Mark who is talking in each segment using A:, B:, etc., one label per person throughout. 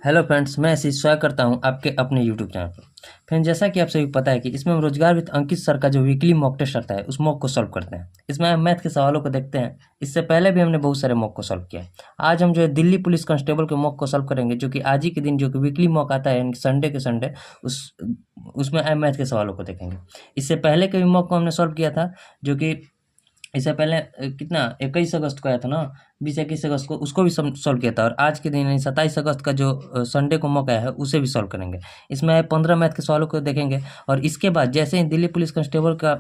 A: Hello friends, मैं आशीष स्वागत करता हूं आपके अपने यूट्यूब चैनल पर। फ्रेंड्स, जैसा कि आप सभी को पता है कि इसमें हम रोजगार विद अंकित सर का जो वीकली मॉक टेस्ट रहता है उस मॉक को सॉल्व करते हैं। इसमें हम मैथ के सवालों को देखते हैं। इससे पहले भी हमने बहुत सारे मॉक को सॉल्व किया है। आज हम जो है दिल्ली पुलिस कांस्टेबल के मॉक को सॉल्व करेंगे, जो कि आज ही के दिन जो कि वीकली मॉक आता है, यानी संडे के संडे उस उसमें मैथ के सवालों को देखेंगे। इससे पहले के भी मॉक को हमने सॉल्व किया था, जो कि इससे पहले कितना 21 अगस्त को आया था ना, 20-21 अगस्त को, उसको भी सॉल्व किया था। और आज के दिन यानी 27 अगस्त का जो संडे को मौका है उसे भी सॉल्व करेंगे। इसमें 15 मैथ के सवालों को देखेंगे। और इसके बाद जैसे ही दिल्ली पुलिस कांस्टेबल का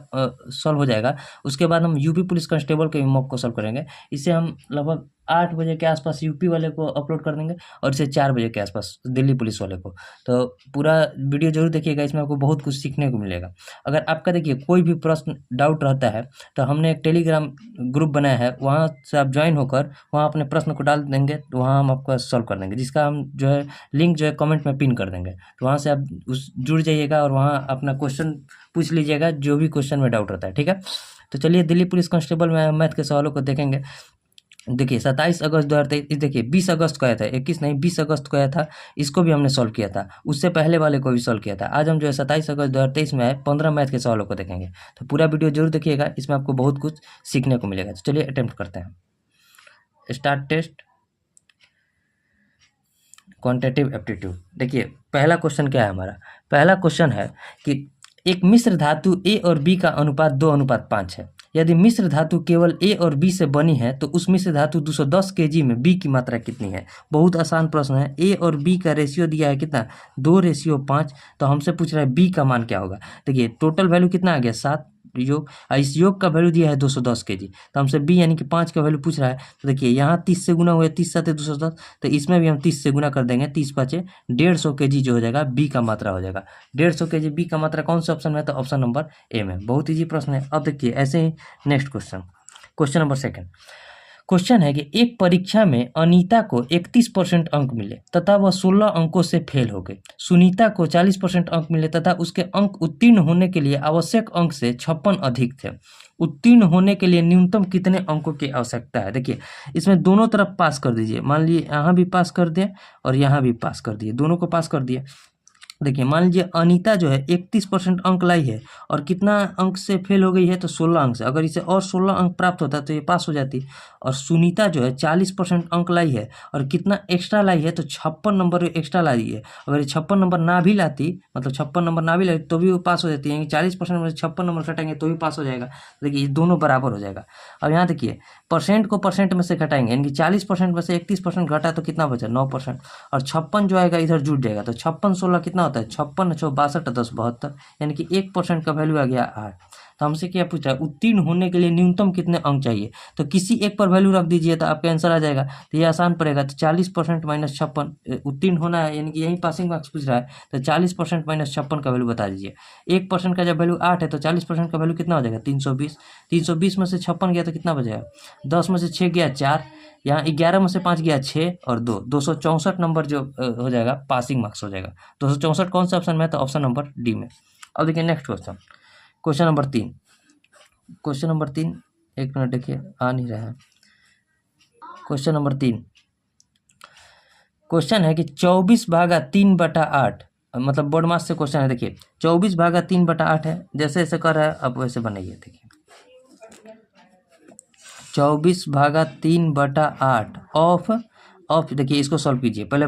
A: सॉल्व हो जाएगा, उसके बाद हम यूपी पुलिस कांस्टेबल के भी मॉक को सॉल्व करेंगे। इसे हम लगभग 8 बजे के आसपास यूपी वाले को अपलोड कर देंगे और इसे 4 बजे के आसपास दिल्ली पुलिस वाले को। तो पूरा वीडियो जरूर देखिएगा, इसमें आपको बहुत कुछ सीखने को मिलेगा। अगर आपका देखिए कोई भी प्रश्न डाउट रहता है तो हमने एक टेलीग्राम ग्रुप बनाया है, वहाँ से आप ज्वाइन होकर वहाँ अपने प्रश्न को डाल देंगे, तो वहाँ हम आपका सॉल्व कर देंगे, जिसका हम जो है लिंक जो है कमेंट में पिन कर देंगे। तो वहाँ से आप जुड़ जाइएगा और वहाँ अपना क्वेश्चन पूछ लीजिएगा, जो भी क्वेश्चन में डाउट रहता है। ठीक है, तो चलिए दिल्ली पुलिस कांस्टेबल में मैथ के सवालों को देखेंगे। देखिए 27 अगस्त 2023, देखिए 20 अगस्त को आया था, 21 नहीं 20 अगस्त को आया था। इसको भी हमने सॉल्व किया था, उससे पहले वाले को भी सॉल्व किया था। आज हम जो है 27 अगस्त 2023 में है 15 मैथ के सवालों को देखेंगे। तो पूरा वीडियो जरूर देखिएगा, इसमें आपको बहुत कुछ सीखने को मिलेगा। तो चलिए अटेम्प्ट करते हैं। Start test quantitative aptitude. देखिए पहला क्वेश्चन क्या है हमारा। पहला क्वेश्चन है कि एक मिश्र धातु ए और बी का अनुपात 2:5 है। यदि मिश्र धातु केवल ए और बी से बनी है तो उस मिश्र धातु 210 kg में बी की मात्रा कितनी है। बहुत आसान प्रश्न है। ए और बी का रेशियो दिया है कितना, 2:5। तो हमसे पूछ रहा है बी का मान क्या होगा। देखिए टोटल वैल्यू कितना आ गया, 7 योग, इस योग का वैल्यू दिया है 210 kg। तो हमसे बी यानी कि 5 का वैल्यू पूछ रहा है। तो देखिए यहाँ 30 से गुना हुआ, 30 7 210, तो इसमें भी हम 30 से गुना कर देंगे। 30 5 150 kg जो हो जाएगा बी का मात्रा हो जाएगा। 150 kg बी का मात्रा कौन से ऑप्शन में है, तो ऑप्शन नंबर ए में। बहुत ईजी प्रश्न है। अब देखिए ऐसे ही next question, question number second. क्वेश्चन है कि एक परीक्षा में अनीता को 31% अंक मिले तथा वह 16 अंकों से फेल हो गई। सुनीता को 40% अंक मिले तथा उसके अंक उत्तीर्ण होने के लिए आवश्यक अंक से 56 अधिक थे। उत्तीर्ण होने के लिए न्यूनतम कितने अंकों की आवश्यकता है। देखिए इसमें दोनों तरफ पास कर दीजिए। मान लीजिए यहाँ भी पास कर दिए और यहाँ भी पास कर दिए, दोनों को पास कर दिए। देखिए मान लीजिए अनीता जो है 31% अंक लाई है और कितना अंक से फेल हो गई है, तो 16 अंक से। अगर इसे और 16 अंक प्राप्त होता तो ये पास हो जाती। और सुनीता जो है 40% अंक लाई है और कितना एक्स्ट्रा लाई है, तो 56 नंबर एक्स्ट्रा लाई है। अगर ये 56 नंबर ना भी लाती, मतलब 56 नंबर ना भी लाती तो भी वो पास हो जाती है। 40% में 56 नंबर घटाएंगे तो भी पास हो जाएगा। देखिए ये दोनों बराबर हो जाएगा। अब यहाँ देखिए परसेंट को परसेंट में से घटाएंगे, यानी कि 40% में से 31% घटा तो कितना बचा, 9%। और 56 जो आएगा इधर जुट जाएगा, तो 56 16 कितना होता है, 56 6 62 10 72, यानी कि 1% का वैल्यू आ गया 8। तो हमसे क्या पूछा है, उत्तीर्ण होने के लिए न्यूनतम कितने अंक चाहिए। तो किसी एक पर वैल्यू रख दीजिए तो आपका आंसर आ जाएगा। तो ये आसान पड़ेगा। तो 40% माइनस 56 उत्तीर्ण होना है, यानी कि यही पासिंग मार्क्स पूछ रहा है। तो 40% माइनस 56 का वैल्यू बता दीजिए। 1% का जब वैल्यू 8 है तो 40% का वैल्यू कितना हो जाएगा, 320। 320 में से 56 गया तो कितना बचेगा, 10 में से 6 गया 4, यहाँ 11 में से 5 गया 6 और 2, 264 नंबर जो हो जाएगा पासिंग मार्क्स हो जाएगा। 264 कौन सा ऑप्शन में है, तो ऑप्शन नंबर डी में। अब देखिए next question, question number 3। Question number 3, एक मिनट देखिए आ नहीं रहा है। क्वेश्चन नंबर 3 क्वेश्चन है कि 24/3/8, मतलब बोर्ड मास से क्वेश्चन है। देखिए 24/3/8 है, जैसे जैसे कर रहा है अब वैसे बनाइए। देखिए 24/3/8 ऑफ देखिए इसको सॉल्व कीजिए। पहले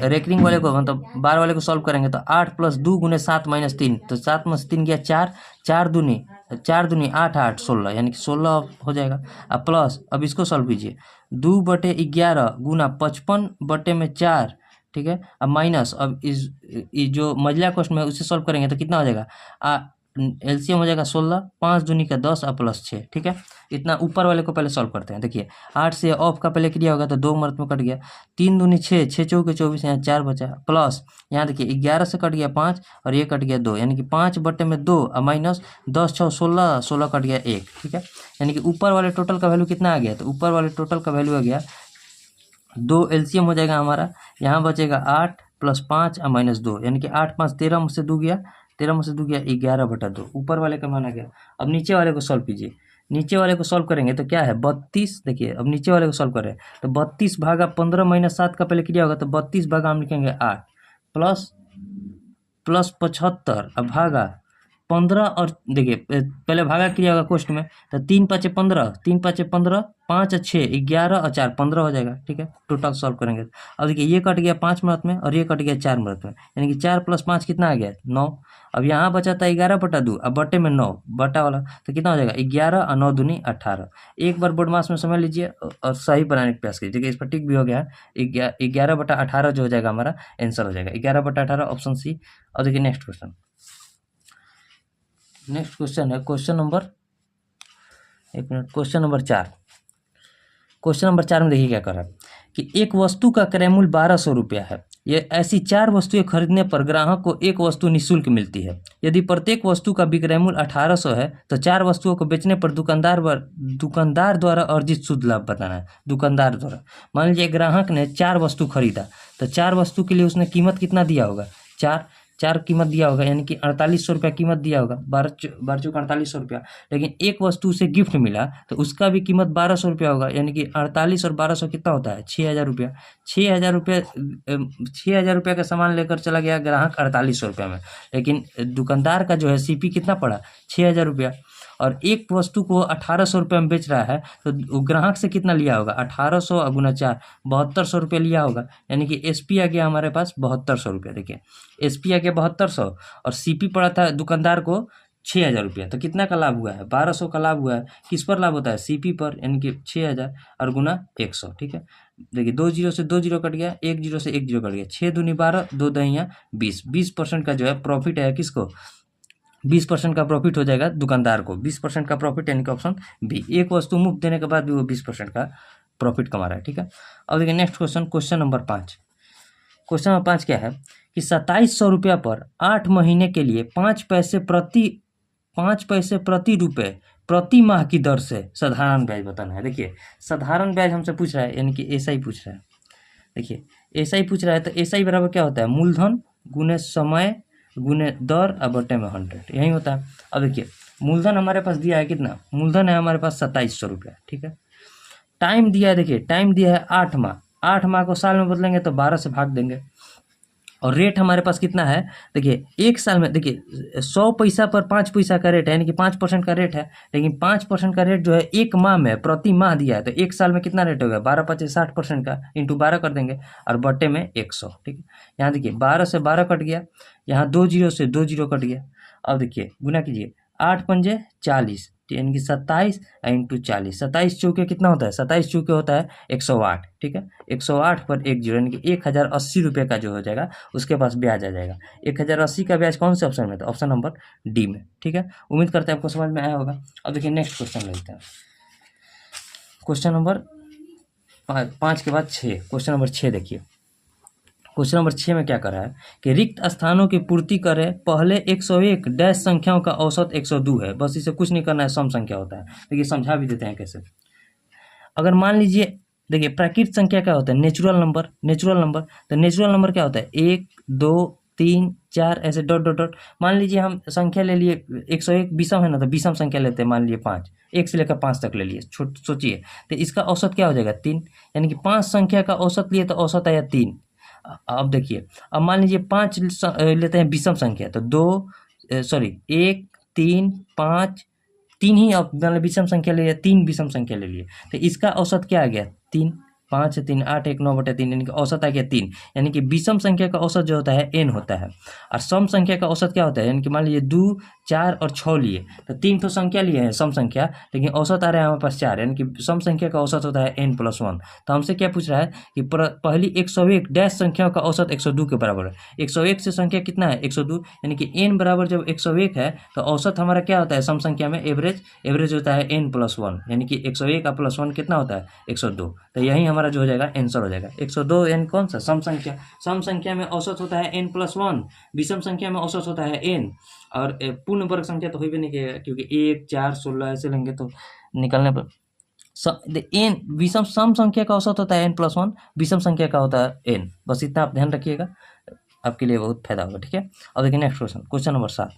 A: रेकरिंग वाले को मतलब बार वाले को सॉल्व करेंगे तो 8 + 2 × 7 - 3, तो 7 में से 3 गया 4, 4 दूनी 8 8 16, यानी कि 16 हो जाएगा। अब प्लस, अब इसको सॉल्व कीजिए। 2/11 गुना 55/4, ठीक है। अब माइनस, अब इस जो मझला क्वेश्चन में उसे सॉल्व करेंगे तो कितना हो जाएगा, एलसीएम हो जाएगा 16, 5 दूनी का 10 और प्लस 6, ठीक है। इतना ऊपर वाले को पहले सॉल्व करते हैं। देखिए 8 से ऑफ का पहले क्रिया होगा तो 2 मर्द में कट गया, 3 दूनी 6, 6 चौके 24, यहाँ 4 बचा, प्लस यहाँ देखिए 11 से कट गया 5 और ये कट गया 2, यानी कि 5/2 और माइनस 10 6 16, 16 कट गया 1, ठीक है। यानी कि ऊपर वाले टोटल का वैल्यू कितना आ गया, तो ऊपर वाले टोटल का वैल्यू आ गया 2, एलसीएम हो जाएगा हमारा। यहाँ बचेगा 8 + 5 और -2, यानी कि 8 5 13 में से 2 गया, 13 में से 2 गया 11/2, ऊपर वाले का मान आ गया। अब नीचे वाले को सॉल्व कीजिए। नीचे वाले को सॉल्व करेंगे तो क्या है 32। देखिए अब नीचे वाले को सॉल्व करें तो 32 भागा 15 माइनस 7 का पहले क्रिया होगा तो 32 भागा हम लिखेंगे 8 प्लस 75 अब भागा 15 और देखिए पहले भागा क्रिया होगा कोष्ट में तो 3 5 15 3 5 15 5 6 11 और 4 15 हो जाएगा। ठीक है टोटल सॉल्व करेंगे अब देखिए ये कट गया 5 मिनट में और ये कट गया 4 मिनट में यानी कि 4 + 5 कितना आ गया 9। अब यहाँ बचा था 11/2 अब बटे में 9 बटा वाला तो कितना हो जाएगा 11 और 9 दूनी 18। एक बार बोर्ड मास में समझ लीजिए और सही बनाने का प्रयास कीजिए। देखिए इस पर टिक भी हो गया है 11/18 जो हो जाएगा हमारा आंसर हो जाएगा 11/18 ऑप्शन सी। और देखिए नेक्स्ट क्वेश्चन है क्वेश्चन नंबर 4। क्वेश्चन नंबर 4 में देखिए क्या कर रहा है कि एक वस्तु का क्रय मूल्य 1200 रुपया है। ये ऐसी 4 वस्तुएं खरीदने पर ग्राहक को एक वस्तु निःशुल्क मिलती है। यदि प्रत्येक वस्तु का विक्रय मूल्य 1800 है तो 4 वस्तुओं को बेचने पर दुकानदार द्वारा अर्जित शुद्ध लाभ बताना है। दुकानदार द्वारा मान लीजिए ग्राहक ने 4 वस्तु खरीदा तो 4 वस्तु के लिए उसने कीमत कितना दिया होगा 4 कीमत दिया होगा यानी कि 4800 रुपया कीमत दिया होगा 12 चौक 4800 रुपया। लेकिन एक वस्तु उसे गिफ्ट मिला तो उसका भी कीमत 1200 रुपया होगा यानी कि 48 और 1200 कितना होता है 6000 रुपया। 6000 रुपया का सामान लेकर चला गया ग्राहक 4800 रुपया में लेकिन दुकानदार का जो है सीपी कितना पड़ा 6000 रुपया और एक वस्तु को 1800 रुपये में बेच रहा है तो ग्राहक से कितना लिया होगा 1800 गुना 4 7200 रुपये लिया होगा यानी कि एसपी आ गया हमारे पास 7200 रुपये। देखिए एसपी आ गया 7200 और सीपी पड़ा था दुकानदार को 6000 रुपया तो कितना का लाभ हुआ है 1200 का लाभ हुआ है। किस पर लाभ होता है सीपी पर यानी कि 6000 और गुना 100। ठीक है देखिए 2 जीरो से 2 जीरो कट गया 1 जीरो से 1 जीरो कट गया 6 दूनी 12 2 दहिया 20% का जो है प्रॉफिट है किसको 20% का प्रॉफिट हो जाएगा दुकानदार को 20% का प्रॉफिट यानी कि ऑप्शन बी। एक वस्तु मुफ्त देने के बाद भी वो 20% का प्रॉफिट कमा रहा है। ठीक है अब देखिए next question number 5। Question number 5 क्या है कि 2700 रुपया पर 8 महीने के लिए 5 पैसे प्रति रुपये प्रति माह की दर से साधारण ब्याज बताना है। देखिए साधारण ब्याज हमसे पूछ रहा है यानी कि ऐसा ही पूछ रहा है। देखिए ऐसा ही पूछ रहा है तो ऐसा ही बराबर क्या होता है मूलधन गुने समय गुने दर और बटे में 100 यही होता है। अब देखिए मूलधन हमारे पास दिया है कितना मूलधन है हमारे पास 2700 रुपया। ठीक है टाइम दिया है देखिए टाइम दिया है 8 माह 8 माह को साल में बदलेंगे तो 12 से भाग देंगे और रेट हमारे पास कितना है देखिए एक साल में देखिए 100 पैसा पर 5 पैसा का रेट है यानी कि 5% का रेट है लेकिन 5% का रेट जो है एक माह में प्रति माह दिया है तो एक साल में कितना रेट हो गया 12 5 60% का इंटू 12 कर देंगे और बटे में 100। ठीक है यहाँ देखिए 12 से 12 कट गया यहाँ 2 जीरो से 2 जीरो कट गया। अब देखिए गुना कीजिए 8 पंजे 40 यानी कि 27 इंटू 40 27 चौके कितना होता है 27 चौके होता है 108। ठीक है 108 पर 1 जीरो यानी कि 1080 रुपये का जो हो जाएगा उसके पास ब्याज आ जाएगा। 1080 का ब्याज कौन से ऑप्शन में था ऑप्शन नंबर डी में। ठीक है उम्मीद करते हैं आपको समझ में आया होगा। अब देखिए नेक्स्ट क्वेश्चन लेते हैं क्वेश्चन नंबर 5 के बाद 6 क्वेश्चन नंबर 6 देखिए क्वेश्चन नंबर 6 में क्या कर रहा है कि रिक्त स्थानों की पूर्ति करें पहले 101 डैश संख्याओं का औसत 102 है। बस इसे कुछ नहीं करना है सम संख्या होता है। देखिए समझा भी देते हैं कैसे। अगर मान लीजिए देखिए प्राकृत संख्या क्या होता है नेचुरल नंबर तो नेचुरल नंबर क्या होता है 1 2 3 4 ऐसे डॉट डॉट डॉट। मान लीजिए हम संख्या ले लिए 101 विषम है ना तो विषम संख्या लेते हैं मान लीजिए 5 1 से लेकर 5 तक ले लिए सोचिए तो इसका औसत क्या हो जाएगा 3 यानी कि 5 संख्या का औसत लिए तो औसत आया 3। अब देखिए अब मान लीजिए 5 लेते हैं विषम संख्या तो 1 3 5 3 ही मतलब विषम संख्या ले लिया 3 विषम संख्या ले लिए तो इसका औसत क्या आ गया 3 5 3 8 1 9/3 यानी कि औसत आ गया 3 यानी कि विषम संख्या का औसत जो होता है n होता है और सम संख्या का औसत क्या होता है यानी कि मान लीजिए 2 4 और 6 लिए तो 3 तो संख्या लिए हैं सम संख्या लेकिन औसत आ रहा है हमारे पास 4 यानी कि सम संख्या का औसत होता है n+1। तो हमसे क्या पूछ रहा है कि पहली 101 डैश संख्याओं का औसत 102 के बराबर है। 101 से संख्या कितना है 102 यानी कि n बराबर जब 101 है तो औसत हमारा क्या होता है सम संख्या में एवरेज होता है n+1 यानी कि 101 का +1 कितना होता है 102। तो यही हमारा जो हो जाएगा आंसर हो जाएगा 102 n कौन सा सम संख्या में औसत होता है n+1 विषम संख्या में औसत होता है n और पूर्ण वर्ग संख्या तो हो भी नहीं करेगा क्योंकि 1 4 16 ऐसे लेंगे तो निकलने पर n विषम सम संख्या का औसत होता है n+1 विषम संख्या का होता है n। बस इतना आप ध्यान रखिएगा आपके लिए बहुत फायदा होगा। ठीक है अब देखिए next question number 7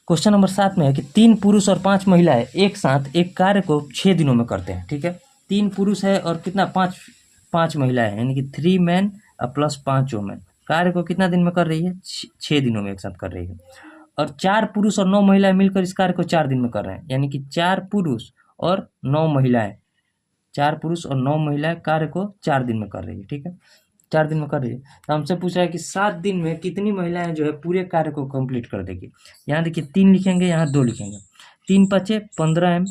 A: question number 7 में है कि 3 पुरुष और 5 महिलाएं एक साथ एक कार्य को 6 दिनों में करते हैं। ठीक है, 3 पुरुष है और कितना 5 महिलाएं हैं, यानी कि 3 मैन प्लस 5 वुमेन कार्य को कितना दिन में कर रही है, 6 दिनों में एक साथ कर रही है। और 4 पुरुष और 9 महिलाएं मिलकर इस कार्य को 4 दिन में कर रहे हैं, यानी कि 4 पुरुष और 9 महिलाएं 4 पुरुष और 9 महिलाएं कार्य को 4 दिन में कर रही है। ठीक है, 4 दिन में कर रही है। तो हमसे पूछ रहा है कि 7 दिन में कितनी महिलाएं जो है पूरे कार्य को कंप्लीट कर देगी। यहाँ देखिए 3 लिखेंगे, यहाँ 2 लिखेंगे। 3 5 15 एम,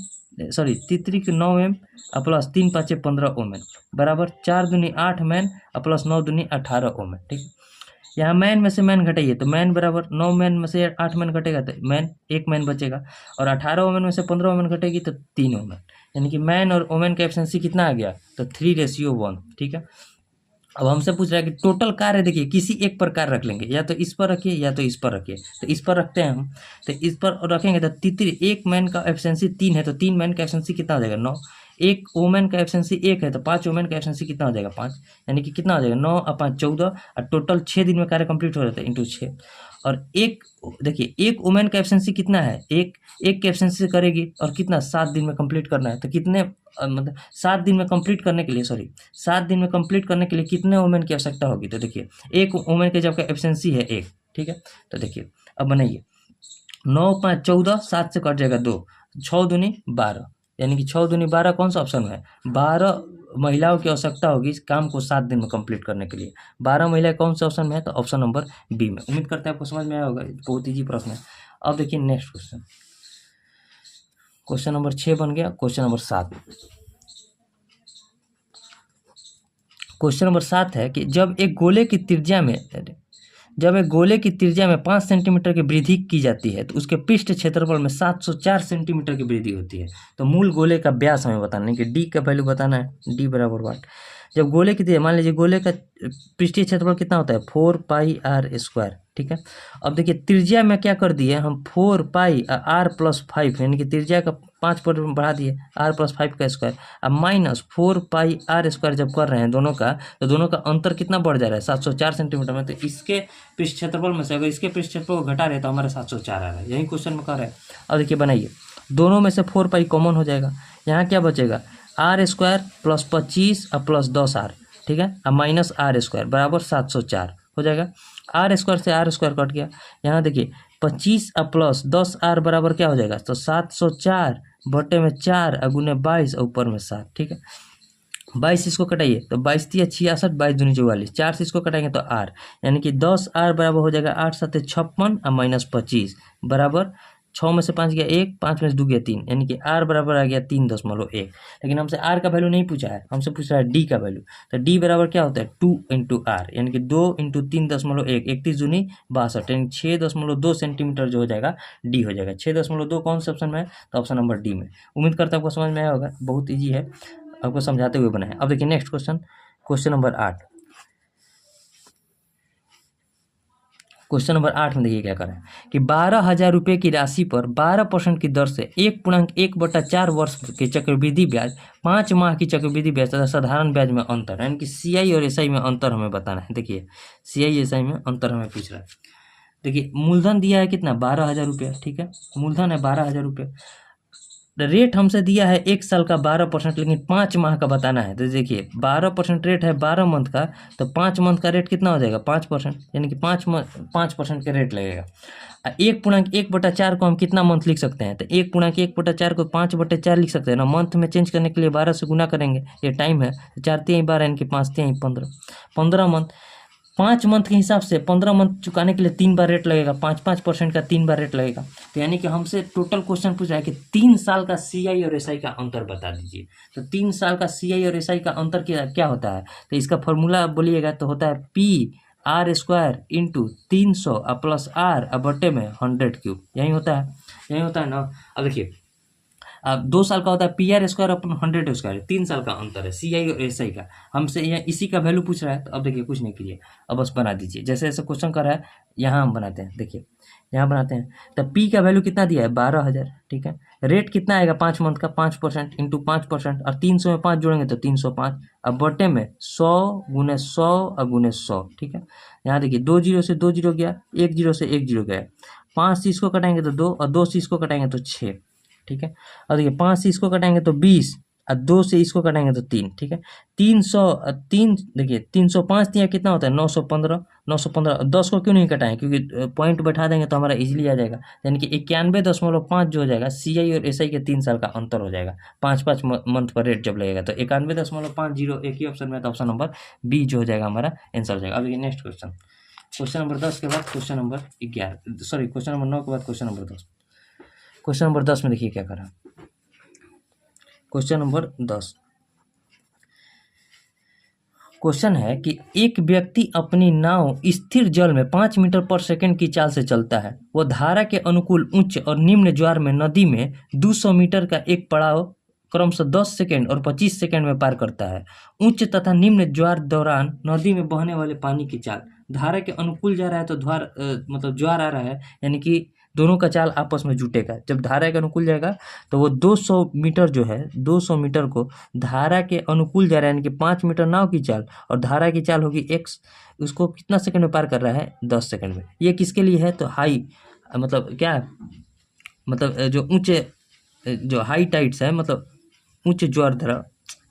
A: सॉरी 3 9 एम प्लस 3 5 15 ओमेन बराबर 4 दूनी 8 मैन प्लस 9 दूनी 18 ओमेन। ठीक है, यहाँ मैन में से मैन घटाइए तो मैन बराबर 9 मैन में से 8 मैन घटेगा तो मैन 1 मैन बचेगा, और 18 ओमेन में से 15 ओमेन घटेगी तो 3 ओमेन, यानी कि मैन और ओमेन का एफिशिएंसी कितना आ गया, तो 3:1। ठीक है, अब हमसे पूछ रहा है कि टोटल कार्य देखिए किसी एक पर कार्य रख लेंगे, या तो इस पर रखिए या तो इस पर रखिए। तो इस पर रखते हैं हम, तो इस पर रखेंगे तो एक मैन का एफिशिएंसी 3 है तो 3 मैन का एफिशिएंसी कितना हो जाएगा 9। एक वोमेन का एफिशिएंसी 1 है तो 5 वोमेन का एफिशिएंसी कितना हो जाएगा 5, यानी कि कितना हो जाएगा 9 और 5 14, और टोटल 6 दिन में कार्य कंप्लीट हो जाता है इंटू 6। और एक देखिए एक वुमेन का एफिशिएंसी कितना है, एक के एफिशिएंसी करेगी और कितना 7 दिन में कंप्लीट करना है, तो कितने मतलब 7 दिन में कंप्लीट करने के लिए 7 दिन में कंप्लीट करने के लिए कितने वुमेन की आवश्यकता होगी। तो देखिए एक वुमेन के जब का एफिशिएंसी है 1। ठीक है, तो देखिए अब बनाइए 9 5 14, 7 से कट जाएगा 2, 6 दूनी 12, यानी कि 6 दूनी 12 कौन सा ऑप्शन है, 12 महिलाओं की आवश्यकता होगी इस काम को 7 दिन में कंप्लीट करने के लिए। 12 महिलाएं कौन से ऑप्शन में है, तो ऑप्शन नंबर बी में। उम्मीद करते हैं आपको समझ में आया होगा, बहुत ईजी प्रश्न है। अब देखिए नेक्स्ट क्वेश्चन, क्वेश्चन नंबर 6 बन गया। क्वेश्चन नंबर 7, क्वेश्चन नंबर 7 है कि जब एक गोले की त्रिज्या में 5 सेंटीमीटर की वृद्धि की जाती है तो उसके पृष्ठ क्षेत्रफल में 704 सेंटीमीटर की वृद्धि होती है। तो मूल गोले का व्यास हमें बताना है कि डी का वैल्यू बताना है, डी बराबर वाट। जब गोले की मान लीजिए गोले का पृष्ठीय क्षेत्रफल कितना होता है 4 पाई आर स्क्वायर। ठीक है, अब देखिए त्रिज्या में क्या कर दिए हम 4 पाई आर प्लस 5, यानी कि त्रिज्या का 5 पर बढ़ा दिए आर प्लस 5 का स्क्वायर, अब माइनस 4 पाई आर स्क्वायर जब कर रहे हैं दोनों का, तो दोनों का अंतर कितना बढ़ जा रहा है 704 सेंटीमीटर में। तो इसके पृष्ठ क्षेत्रफल में से अगर इसके पृष्ठ क्षेत्रफल को घटा रहे तो हमारे 704 आ रहा है, यही क्वेश्चन में कर रहे हैं। अब देखिए बनाइए, दोनों में से 4 पाई कॉमन हो जाएगा, यहाँ क्या बचेगा आर स्क्वायर प्लस 25 और प्लस 10 आर। ठीक है, अब माइनस आर स्क्वायर बराबर 704 हो जाएगा। आर स्क्वायर से आर स्क्वायर कट गया, यहाँ देखिए 25 और प्लस 10 आर बराबर क्या हो जाएगा, तो 704 बटे में 4 गुने 22 और ऊपर में 7। ठीक है, 22 इसको कटाइए तो 22 3 66, 22 दूनी 44, 4 से इसको कटाएंगे तो आर, यानी कि 10 आर बराबर हो जाएगा 8 7 56 और माइनस 25 बराबर 6 में से 5 गया 1, 5 में से 2 गया 3, यानी कि आर बराबर आ गया 3.1। लेकिन हमसे आर का वैल्यू नहीं पूछा है, हमसे पूछ रहा है डी का वैल्यू। तो डी बराबर क्या होता है 2 इंटू आर, यानी कि 2 इंटू 3.1, 31 दूनी 62, यानी 6.2 सेंटीमीटर जो हो जाएगा डी हो जाएगा। 6.2 कौन से ऑप्शन में है, तो ऑप्शन नंबर डी में। उम्मीद करता हूँ आपको समझ में आया होगा, बहुत ईजी है, आपको समझाते हुए बनाए। अब देखिए next question, question number 8। Question number 8 में देखिए क्या करें कि 12,000 रुपये की राशि पर 12% की दर से 1.1/4 वर्ष के चक्रवृद्धि ब्याज, 5 माह की चक्रवृद्धि ब्याज तथा साधारण ब्याज में अंतर, यानी कि सीआई और एसआई में अंतर हमें बताना है। देखिए सीआई एसआई में अंतर हमें पूछ रहा है। देखिए मूलधन दिया है कितना 12,000 रुपये। ठीक है, मूलधन है 12,000 रुपये, रेट हमसे दिया है 1 साल का 12%, लेकिन 5 माह का बताना है। तो देखिए 12% रेट है 12 मंथ का, तो 5 मंथ का रेट कितना हो जाएगा 5%, यानी कि 5% का रेट लगेगा। 1.1/4 को हम कितना मंथ लिख सकते हैं, तो 1.1/4 को 5/4 लिख सकते हैं ना। मंथ में चेंज करने के लिए 12 से गुना करेंगे, ये टाइम है, 4 3 12, यानी कि 5 3 15 मंथ। 5 मंथ के हिसाब से 15 मंथ चुकाने के लिए 3 बार रेट लगेगा, 5% का 3 बार रेट लगेगा। तो यानी कि हमसे टोटल क्वेश्चन पूछ रहा है कि 3 साल का सीआई और एसआई का अंतर बता दीजिए। तो 3 साल का सीआई और एसआई का अंतर क्या होता है, तो इसका फॉर्मूला बोलिएगा तो होता है P R square into 300 plus R बटे में 100 यही होता है ना। अब देखिए अब 2 साल का होता है P R square upon 100 square, 3 साल का अंतर है सी आई और एस आई का। हमसे यहाँ इसी का वैल्यू पूछ रहा है, तो अब देखिए कुछ नहीं कीजिए, अब बस बना दीजिए जैसे जैसे क्वेश्चन कर रहा है। यहाँ हम बनाते हैं, देखिए यहाँ बनाते हैं, तो पी का वैल्यू कितना दिया है 12,000। ठीक है, रेट कितना आएगा 5 मंथ का 5% इंटू 5%, और 300 में 5 जोड़ेंगे तो 305, अब बटे में 100 गुने 100 और गुने 100। ठीक है, यहाँ देखिए 2 जीरो से 2 जीरो गया, 1 जीरो से 1 जीरो गया, 5 से इसको कटाएंगे तो 2 और 2 से इसको कटाएंगे तो 6, ठीक है। और देखिए 5 से इसको कटाएंगे तो 20 और 2 से इसको कटाएंगे तो 3, ठीक है। 303 देखिए 305 दिया कितना होता है 915, 915 10 को क्यों नहीं कटाएं, क्योंकि पॉइंट बैठा देंगे तो हमारा इजीली आ जाएगा, यानी कि 91.5 जो हो जाएगा CI और SI के 3 साल का अंतर हो जाएगा, 5-5 मंथ पर रेट जब लगेगा तो 91.50 एक ही ऑप्शन में, तो ऑप्शन नंबर बी जो हो जाएगा हमारा आंसर हो जाएगा। अब नेक्स्ट क्वेश्चन, क्वेश्चन नंबर 10 के बाद question number 11, sorry question number 9 के बाद क्वेश्चन नंबर 10। क्वेश्चन नंबर 10 में देखिए क्या करा, क्वेश्चन नंबर 10 क्वेश्चन है कि एक व्यक्ति अपनी नाव स्थिर जल में 5 मीटर पर सेकंड की चाल से चलता है। वह धारा के अनुकूल उच्च और निम्न ज्वार में नदी में 200 मीटर का एक पड़ाव क्रमशः 10 सेकंड और 25 सेकंड में पार करता है। उच्च तथा निम्न ज्वार दौरान नदी में बहने वाले पानी की चाल, धारा के अनुकूल जा रहा है तो मतलब ज्वार आ रहा है, यानी कि दोनों का चाल आपस में जुटेगा। जब धारा के अनुकूल जाएगा तो वो 200 मीटर जो है 200 मीटर को धारा के अनुकूल जा रहा है, यानी कि 5 मीटर नाव की चाल और धारा की चाल होगी x, उसको कितना सेकंड में पार कर रहा है 10 सेकंड में। ये किसके लिए है तो हाई, मतलब क्या है, मतलब जो ऊंचे जो हाई टाइड्स है, मतलब उच्च ज्वार धारा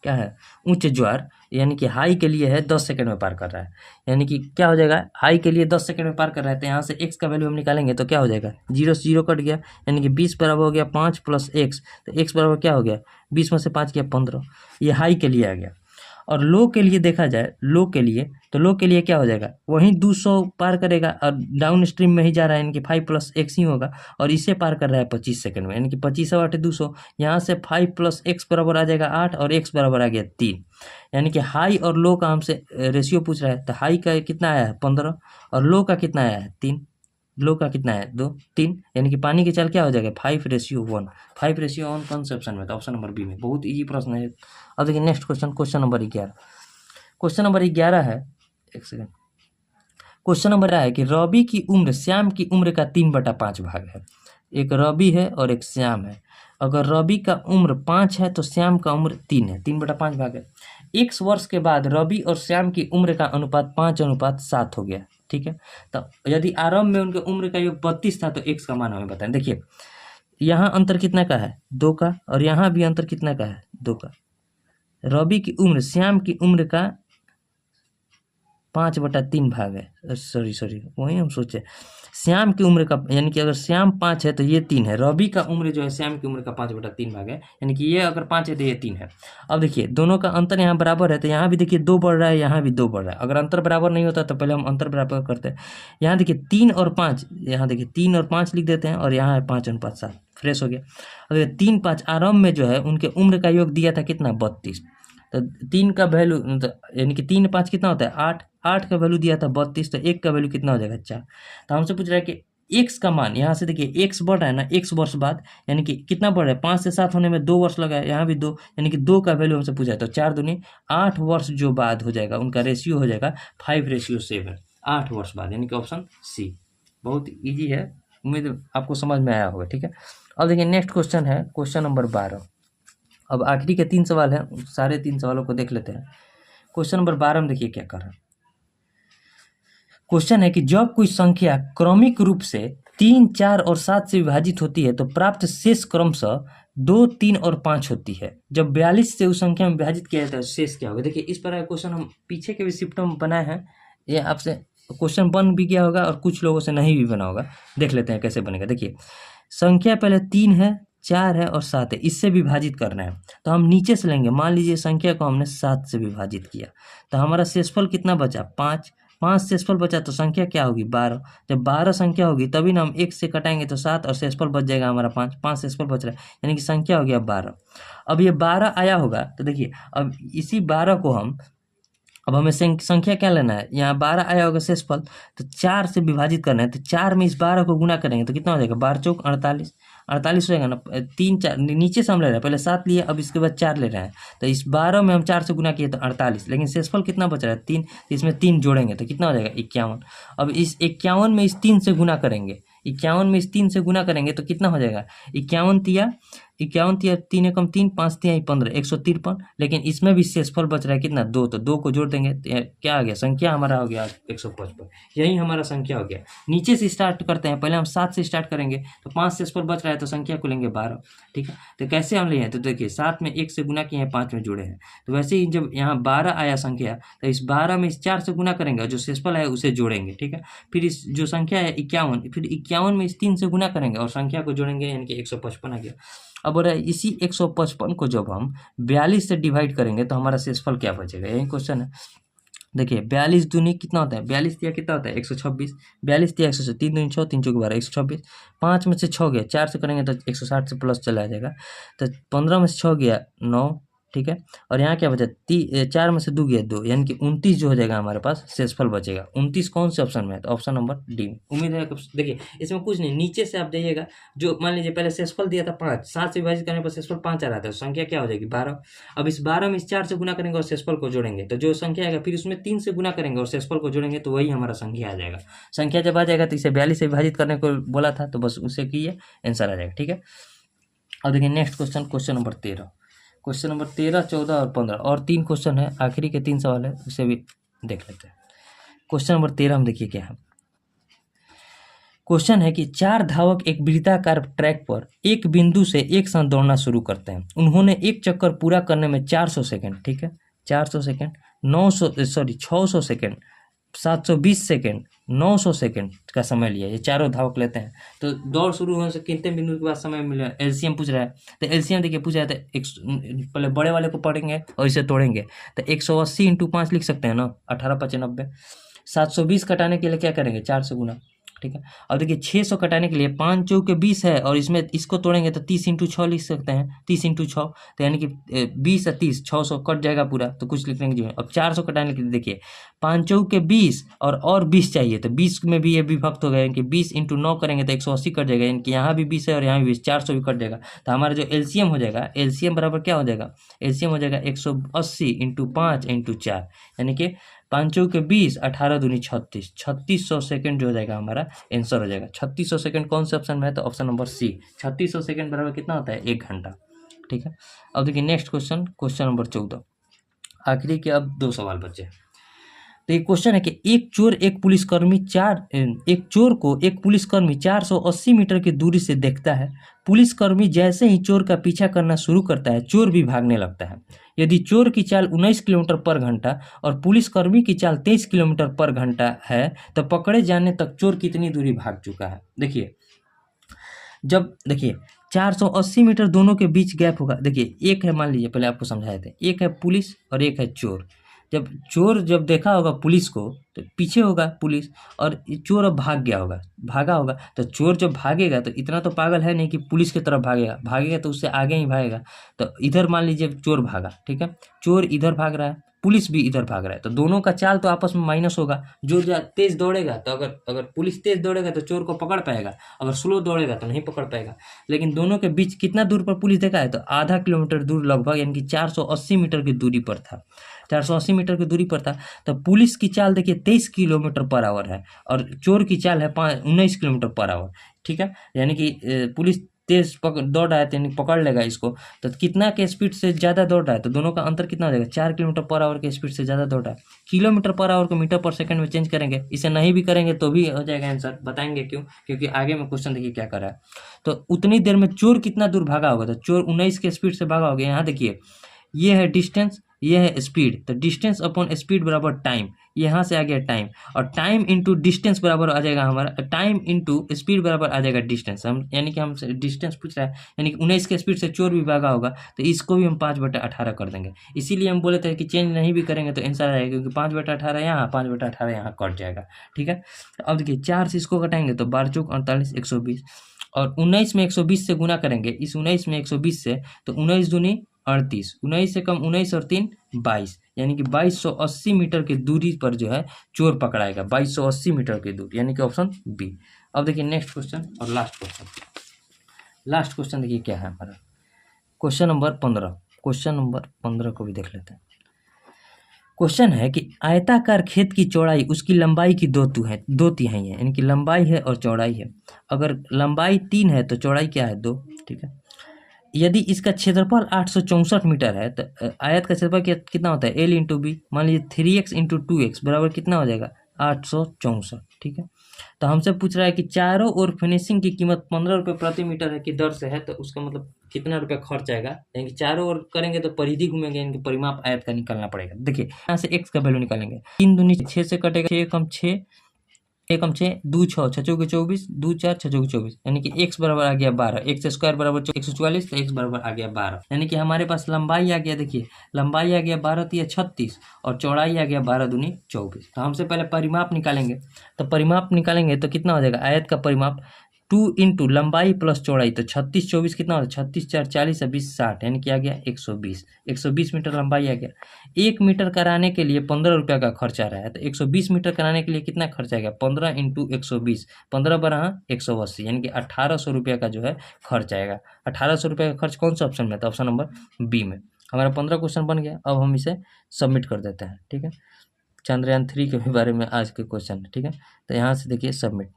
A: क्या है उच्च ज्वार, यानी कि हाई के लिए है 10 सेकंड में पार कर रहा है, यानी कि क्या हो जाएगा हाई के लिए 10 सेकंड में पार कर रहा है, तो यहाँ से x का वैल्यू हम निकालेंगे तो क्या हो जाएगा 0 से 0 कट गया, यानी कि 20 बराबर हो गया 5 प्लस x, तो x बराबर क्या हो गया 20 में से 5 गया 15, ये हाई के लिए आ गया। और लो के लिए देखा जाए, लो के लिए तो लो के लिए क्या हो जाएगा वहीं 200 पार करेगा और डाउन स्ट्रीम में ही जा रहा है, यानी कि 5 प्लस x ही होगा, और इसे पार कर रहा है 25 सेकंड में, यानी कि 25 और 8 200, यहाँ से 5 प्लस x बराबर आ जाएगा 8 और x बराबर आ गया 3, यानी कि हाई और लो का हमसे रेशियो पूछ रहा है, तो हाई का कितना आया है 15 और लो का कितना आया है 3, लो का कितना है 2 3, यानी कि पानी की चाल क्या हो जाएगा 5:1, 5:1 कौन से ऑप्शन में था ऑप्शन नंबर बी में। बहुत इजी प्रश्न है। अब देखिए next question, question number 11, question number 11 है, एक सेकंड, क्वेश्चन नंबर है कि रवि की उम्र श्याम की उम्र का 3/5 भाग है। एक रवि है और एक श्याम है। अगर रवि का उम्र 5 है तो श्याम का उम्र 3 है, 3/5 भाग है। x वर्ष के बाद रवि और श्याम की उम्र का अनुपात 5:7 हो गया, ठीक है। तो यदि आरंभ में उनके उम्र का योग 32 था तो x का मान हमें बताएं। देखिए यहाँ अंतर कितना का है 2 का, और यहाँ भी अंतर कितना का है 2 का। रवि की उम्र श्याम की उम्र का 5/3 भाग है, सॉरी वही हम सोचे श्याम की उम्र का, यानी कि अगर श्याम 5 है तो ये 3 है, रवि का उम्र जो है श्याम की उम्र का 5/3 भाग है, यानी कि ये अगर 5 है तो ये 3 है। अब देखिए दोनों का अंतर यहाँ बराबर है, तो यहाँ भी देखिए 2 बढ़ रहा है, यहाँ भी 2 बढ़ रहा है। अगर अंतर बराबर नहीं होता तो पहले हम अंतर बराबर करते हैं। यहाँ देखिए 3 और 5, यहाँ देखिए 3 और 5 लिख देते हैं, और यहाँ है 5:7, फ्रेश हो गया। अगर 3 5 आरंभ में जो है उनके उम्र का योग दिया था कितना 32, तो 3 का वैल्यू यानी कि 3 5 कितना होता है 8, 8 का वैल्यू दिया था 32, तो 1 का वैल्यू कितना हो जाएगा 4। तो हमसे पूछ रहा है कि x का मान, यहाँ से देखिए x बढ़ रहा है ना, x वर्ष बाद, यानी कि कितना बढ़ रहा है 5 से 7 होने में 2 वर्ष लगा है, यहाँ भी 2, यानी कि 2 का वैल्यू हमसे पूछा है, तो 4 दूनी 8 वर्ष जो बाद हो जाएगा उनका रेशियो हो जाएगा 5:7, 8 वर्ष बाद, यानी कि ऑप्शन सी। बहुत ईजी है, उम्मीद आपको समझ में आया होगा, ठीक है। अब देखिए नेक्स्ट क्वेश्चन है क्वेश्चन नंबर 12। अब आखिरी के 3 सवाल हैं, सारे 3 सवालों को देख लेते हैं। क्वेश्चन नंबर 12 में देखिए क्या कर रहा है। क्वेश्चन है कि जब कोई संख्या क्रमिक रूप से 3 4 और 7 से विभाजित होती है तो प्राप्त शेष क्रमशः 2 3 और 5 होती है। जब 42 से उस संख्या में विभाजित किया जाता है शेष क्या होगा। देखिए इस पर क्वेश्चन हम पीछे के भी शिफ्ट में बनाए हैं, ये आपसे क्वेश्चन बन भी गया होगा और कुछ लोगों से नहीं भी बना होगा। देख लेते हैं कैसे बनेगा। देखिए संख्या पहले 3 है, 4 है और 7 है, इससे विभाजित करना है, तो हम नीचे से लेंगे। मान लीजिए संख्या को हमने 7 से विभाजित किया तो हमारा शेषफल कितना बचा 5, 5 शेषफल बचा तो संख्या क्या होगी 12। जब 12 संख्या होगी तभी ना हम 1 से कटाएंगे तो 7 और शेषफल बच जाएगा हमारा 5, 5 शेषफल बच रहा है, यानी कि संख्या हो गया 12। अब ये 12 आया होगा तो देखिए अब इसी 12 को हम, अब हमें संख्या क्या लेना है, यहाँ 12 आया होगा शेषफल, तो 4 से विभाजित करना है, तो 4 में इस 12 को गुना करेंगे तो कितना हो जाएगा 12 चौक 48, 48 हो जाएगा ना। 3 4 नीचे से हम ले रहे हैं, पहले 7 लिए अब इसके बाद 4 ले रहे हैं, तो इस 12 में हम 4 से गुना किए तो 48, लेकिन शेषफल कितना बच रहा है 3, तो इसमें 3 जोड़ेंगे तो कितना हो जाएगा 51। अब इस 51 में इस 3 से गुना करेंगे, 51 में इस 3 से गुना करेंगे तो कितना हो जाएगा 51 तिया 51 तिया 3 एकम 3, 5 तिहाई 15, 153। लेकिन इसमें भी शेषफल बच रहा है कितना, 2, तो 2 को जोड़ देंगे तो क्या आ गया, संख्या हमारा हो गया 155। यही हमारा संख्या हो गया। नीचे से स्टार्ट करते हैं, पहले हम 7 से स्टार्ट करेंगे, तो 5 शेषफल बच रहा है तो संख्या को लेंगे 12। ठीक है, तो कैसे हम लिए हैं, तो देखिए 7 में 1 से गुना किए हैं, 5 में जोड़े हैं, तो वैसे ही जब यहाँ 12 आया संख्या, तो इस 12 में इस 4 से गुना करेंगे और जो शेषफल है उसे जोड़ेंगे। ठीक है, फिर इस जो संख्या है 51, फिर 51 में इस 3 से गुना करेंगे और संख्या को जोड़ेंगे, यानी कि 155 आ गया। अब बोल रहा है इसी 155 को जब हम 42 से डिवाइड करेंगे तो हमारा शेषफल क्या बचेगा, यही क्वेश्चन है। देखिए 42 दूनी कितना होता है, 42 तिया कितना होता है 126, 42 तिया 100, 3 दूनी 6, 3 चौके 12, 126। 5 में से 6 गया, 4 से करेंगे तो 160 से प्लस चला जाएगा, तो 15 में से 6 गया 9। ठीक है, और यहाँ क्या बचा, 4 में से 2 गया 2, यानी कि 29 जो हो जाएगा हमारे पास शेषफल बचेगा। 29 कौन से ऑप्शन में है, तो ऑप्शन नंबर डी। उम्मीद है देखिए इसमें कुछ नहीं, नीचे से आप जाइएगा, जो मान लीजिए पहले शेषफल दिया था 5, 7 से विभाजित करने पर शेषफल 5 आ रहा था, तो संख्या क्या हो जाएगी 12। अब इस 12 में इस 4 से गुना करेंगे और शेषफल को जोड़ेंगे, तो जो संख्या आएगा फिर उसमें 3 से गुना करेंगे और शेषफल को जोड़ेंगे, तो वही हमारा संख्या आ जाएगा। संख्या जब आ जाएगा तो इसे 42 से विभाजित करने को बोला था, तो बस उसे कीजिए, आंसर आ जाएगा। ठीक है, अब देखिए next question, question number 13, question number 13, 14 और 15, और 3 क्वेश्चन है, आखिरी के 3 सवाल है, उसे भी देख लेते हैं। क्वेश्चन नंबर 13 हम देखिए क्या है। क्वेश्चन है कि 4 धावक एक वृत्ताकार ट्रैक पर एक बिंदु से एक साथ दौड़ना शुरू करते हैं। उन्होंने एक चक्कर पूरा करने में 400 सेकेंड, ठीक है, 400 सेकेंड, 600 सेकेंड, 720 सेकेंड, 900 सेकेंड का समय लिया। ये चारों धावक लेते हैं, तो दौड़ शुरू होने से कितने बिंदु के बाद समय मिला, एलसीएम पूछ रहा है, तो एलसीएम देखिए पूछ रहा है, तो पहले बड़े वाले को पढ़ेंगे और इसे तोड़ेंगे, तो 180 इंटू 5 लिख सकते हैं ना, 18×5 = 720 कटाने के लिए क्या करेंगे, 4 से गुना। ठीक है, और देखिए 600 कटाने के लिए 5 चौके 20 है, और इसमें इसको तोड़ेंगे तो 30 इंटू 6 लिख सकते हैं, 30 इंटू 6, तो यानी कि 20 और 30, 600 कट जाएगा पूरा, तो कुछ लिखने की जरूरत। अब 400 कटाने के लिए देखिए 5 चौके 20 और 20 चाहिए, तो 20 में भी ये विभक्त हो गया, यानी कि 20 इंटू 9 करेंगे तो 180 कट जाएगा, यानी कि यहाँ भी 20 है और यहाँ भी 20, 400 भी कट जाएगा। तो हमारा जो एलसीएम हो जाएगा, एलसीएम बराबर क्या हो जाएगा, एलसीएम हो जाएगा 180 इंटू 5 इंटू 4, यानी कि 5 चौके 20, 18 दूनी 36, 3600 सेकेंड जो हो जाएगा हमारा आंसर हो जाएगा। 3600 सेकेंड कौन से ऑप्शन में है, तो ऑप्शन नंबर सी। 3600 सेकेंड बराबर कितना होता है, 1 घंटा। ठीक है, अब देखिए नेक्स्ट क्वेश्चन, क्वेश्चन नंबर 14, आखिरी के अब 2 सवाल बचे। तो एक क्वेश्चन है कि एक चोर को एक पुलिसकर्मी 480 मीटर की दूरी से देखता है। पुलिसकर्मी जैसे ही चोर का पीछा करना शुरू करता है, चोर भी भागने लगता है। यदि चोर की चाल 19 किलोमीटर पर घंटा और पुलिसकर्मी की चाल 23 किलोमीटर पर घंटा है, तो पकड़े जाने तक चोर कितनी दूरी भाग चुका है। देखिए जब देखिए 480 मीटर दोनों के बीच गैप होगा। देखिए एक है, मान लीजिए पहले आपको समझाए थे, एक है पुलिस और एक है चोर। जब चोर जब देखा होगा पुलिस को, तो पीछे होगा पुलिस, और चोर अब भागा होगा, तो चोर जब भागेगा तो इतना तो पागल है नहीं कि पुलिस की तरफ भागेगा तो उससे आगे ही भागेगा। तो इधर मान लीजिए चोर भागा, ठीक है, चोर इधर भाग रहा है, पुलिस भी इधर भाग रहा है, तो दोनों का चाल तो आपस में माइनस होगा। जो तेज दौड़ेगा तो अगर पुलिस तेज दौड़ेगा तो चोर को पकड़ पाएगा, अगर स्लो दौड़ेगा तो नहीं पकड़ पाएगा। लेकिन दोनों के बीच कितना दूर पर पुलिस देखा है, तो आधा किलोमीटर दूर लगभग, यानी कि 480 मीटर की दूरी पर था। 480 मीटर की दूरी पर था, तो पुलिस की चाल देखिए 23 किलोमीटर पर आवर है और चोर की चाल है 19 किलोमीटर पर आवर। ठीक है, यानी कि पुलिस तेज दौड़ रहा है तो यानी पकड़ लेगा इसको, तो कितना के स्पीड से ज़्यादा दौड़ रहा है, तो दोनों का अंतर कितना हो जाएगा, 4 किलोमीटर पर आवर के स्पीड से ज़्यादा दौड़ रहा है। किलोमीटर पर आवर को मीटर पर सेकंड में चेंज करेंगे, इसे नहीं भी करेंगे तो भी हो जाएगा आंसर। बताएंगे क्यों, क्योंकि आगे में क्वेश्चन देखिए क्या कर रहा है। तो उतनी देर में चोर कितना दूर भागा होगा, तो चोर 19 के स्पीड से भागा होगा। यहाँ देखिए ये है डिस्टेंस, ये है स्पीड, तो डिस्टेंस अपॉन स्पीड बराबर टाइम, यहाँ से आ गया टाइम, और टाइम इंटू डिस्टेंस बराबर आ जाएगा हमारा, टाइम इंटू स्पीड बराबर आ जाएगा डिस्टेंस। हम यानी कि हम डिस्टेंस पूछ रहा है, यानी कि 19 के स्पीड से चोर भी भागा होगा, तो इसको भी हम 5/18 कर देंगे। इसीलिए हम बोले थे कि चेंज नहीं भी करेंगे तो आंसर आएगा, क्योंकि 5/18 यहाँ, 5/18 यहाँ कट जाएगा। ठीक है, अब देखिए 4 से इसको कटाएंगे तो 12 चौक 48, 120, और 19 में 120 से गुना करेंगे, इस 19 में 120 से, तो 19 दूनी 38, 19 से कम 19 और 3 22, यानी कि 2280 मीटर की दूरी पर जो है चोर पकड़ाएगा। 2280 मीटर की दूरी, यानी कि ऑप्शन बी। अब देखिए नेक्स्ट क्वेश्चन और लास्ट क्वेश्चन देखिए क्या है हमारा, क्वेश्चन नंबर 15। क्वेश्चन नंबर 15 को भी देख लेते हैं। क्वेश्चन है कि आयताकार खेत की चौड़ाई उसकी लंबाई की 2 तिहाई है, यानी कि लंबाई है और चौड़ाई है। अगर लंबाई 3 है तो चौड़ाई क्या है 2। ठीक है, यदि इसका क्षेत्रफल 864 मीटर है तो आयत का क्षेत्रफल कितना होता है, L इंटू बी। मान लीजिए 3x इंटू 2x बराबर कितना हो जाएगा, 864। ठीक है, तो हमसे पूछ रहा है कि चारों ओर फिनिशिंग की कीमत 15 रुपये प्रति मीटर है की दर से है, तो उसका मतलब कितना रुपया खर्च आएगा, यानी कि चारों ओर करेंगे तो परिधि घूमेंगे, यानी कि परिमाप आयत का निकालना पड़ेगा। देखिए यहाँ से x का वैल्यू निकालेंगे, 3 दूनी 6 से कटेगा, 6 कम 6, 6 2 6 6 चौके 24, 2 4 6 चौके 24, यानी कि x बराबर आ गया 12, एक्स स्क्वायर बराबर 144, तो x बराबर आ गया 12, यानी कि हमारे पास लंबाई आ गया, देखिए लंबाई आ गया 12 तिया 36 और चौड़ाई आ गया 12 दूनी 24। तो हमसे पहले परिमाप निकालेंगे, तो परिमाप निकालेंगे तो कितना हो जाएगा, आयत का परिमाप 2 इंटू लंबाई प्लस चौड़ाई, तो 36 24 कितना होता है, 36 4 40 और 20 60, यानी कि आ गया 120 मीटर लंबाई आ गया। 1 मीटर कराने के लिए 15 रुपये का खर्च आ रहा है, तो 120 मीटर कराने के लिए कितना खर्च आएगा, 15 इंटू 120, 15 12 180, यानी कि 1800 रुपये का जो है खर्च आएगा। 1800 रुपये का खर्च कौन सा ऑप्शन में, तो ऑप्शन नंबर बी में। हमारा 15 क्वेश्चन बन गया, अब हम इसे सबमिट कर देते हैं। ठीक है, चंद्रयान 3 के भी बारे में आज के क्वेश्चन है। ठीक है, तो यहाँ से देखिए सबमिट,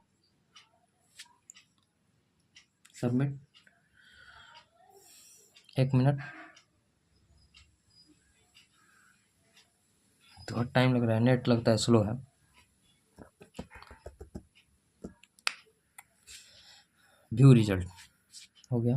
A: एक मिनट, थोड़ा टाइम लग रहा है, नेट लगता है स्लो है। व्यू रिजल्ट हो गया।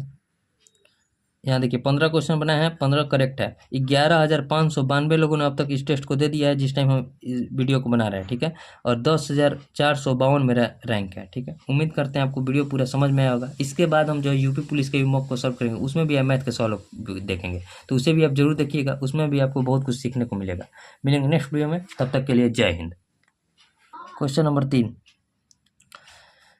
A: यहाँ देखिए 15 क्वेश्चन बनाए हैं, 15 करेक्ट है। 11,592 लोगों ने अब तक इस टेस्ट को दे दिया है जिस टाइम हम इस वीडियो को बना रहे हैं। ठीक है, और 10,452 मेरा रैंक है। ठीक है, उम्मीद करते हैं आपको वीडियो पूरा समझ में आया होगा। इसके बाद हम जो यूपी पुलिस के भी मॉक को सॉल्व करेंगे, उसमें भी मैथ के सॉल्व देखेंगे, तो उसे भी आप जरूर देखिएगा, उसमें भी आपको बहुत कुछ सीखने को मिलेगा। मिलेंगे नेक्स्ट वीडियो में, तब तक के लिए जय हिंद। Question number 3,